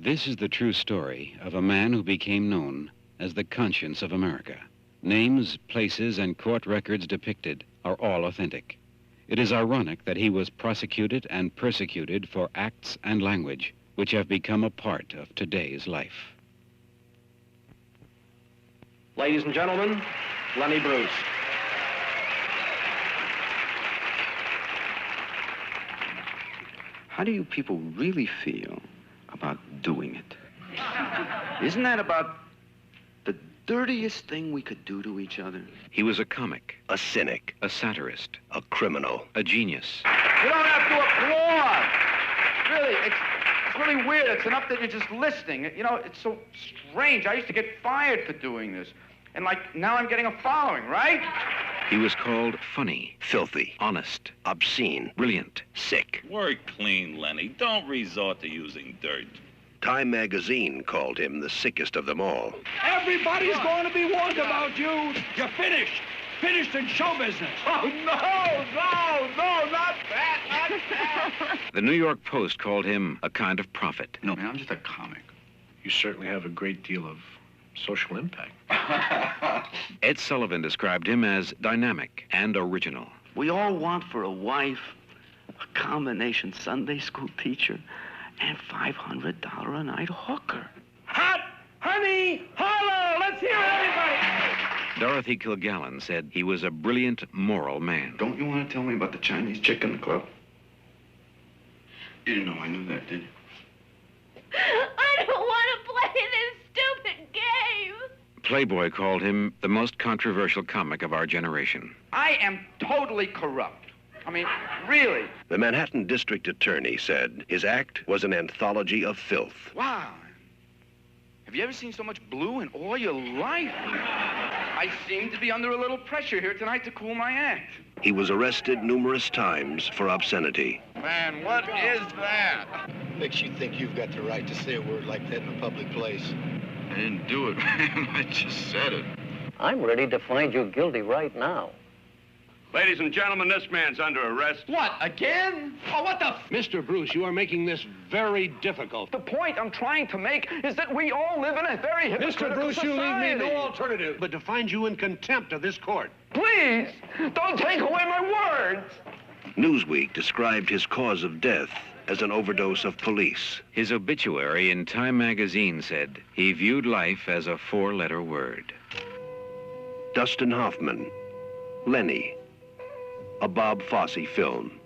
This is the true story of a man who became known as the conscience of America. Names, places, and court records depicted are all authentic. It is ironic that he was prosecuted and persecuted for acts and language which have become a part of today's life. Ladies and gentlemen, Lenny Bruce. How do you people really feel about doing it? Isn't that about the dirtiest thing we could do to each other? He was a comic, A cynic, A satirist, a criminal. a genius. You don't have to applaud. Really, it's really weird. It's enough that you're just listening. You know, it's so strange. I used to get fired for doing this. And, like, now I'm getting a following, right? He was called funny, Filthy, honest, obscene, brilliant. sick. Work clean, Lenny. Don't resort to using dirt. Time magazine called him the sickest of them all. Everybody's going to be warned about you. You're finished. Finished in show business. Oh, no, not that, not that. The New York Post called him a kind of prophet. No, man, I'm just a comic. You certainly have a great deal of social impact. Ed Sullivan described him as dynamic and original. We all want for a wife a combination Sunday school teacher and $500 a night hooker. Hot, honey, holla, let's hear everybody. Dorothy Kilgallen said he was a brilliant, moral man. Don't you want to tell me about the Chinese chick in the club? You didn't know I knew that, did you? I don't want to play this stupid game. Playboy called him the most controversial comic of our generation. I am totally corrupt. I mean, really. The Manhattan district attorney said his act was an anthology of filth. Wow. Have you ever seen so much blue in all your life? I seem to be under a little pressure here tonight to cool my act. He was arrested numerous times for obscenity. Man, what is that? Makes you think you've got the right to say a word like that in a public place. I didn't do it, man. I just said it. I'm ready to find you guilty right now. Ladies and gentlemen, this man's under arrest. What, again? Oh, what the Mr. Bruce, you are making this very difficult. The point I'm trying to make is that we all live in a very hypocritical Mr. Bruce, you leave me no society. alternative but to find you in contempt of this court. Please, don't take away my words. Newsweek described his cause of death as an overdose of police. His obituary in Time magazine said he viewed life as a four-letter word. Dustin Hoffman, Lenny, a Bob Fosse film.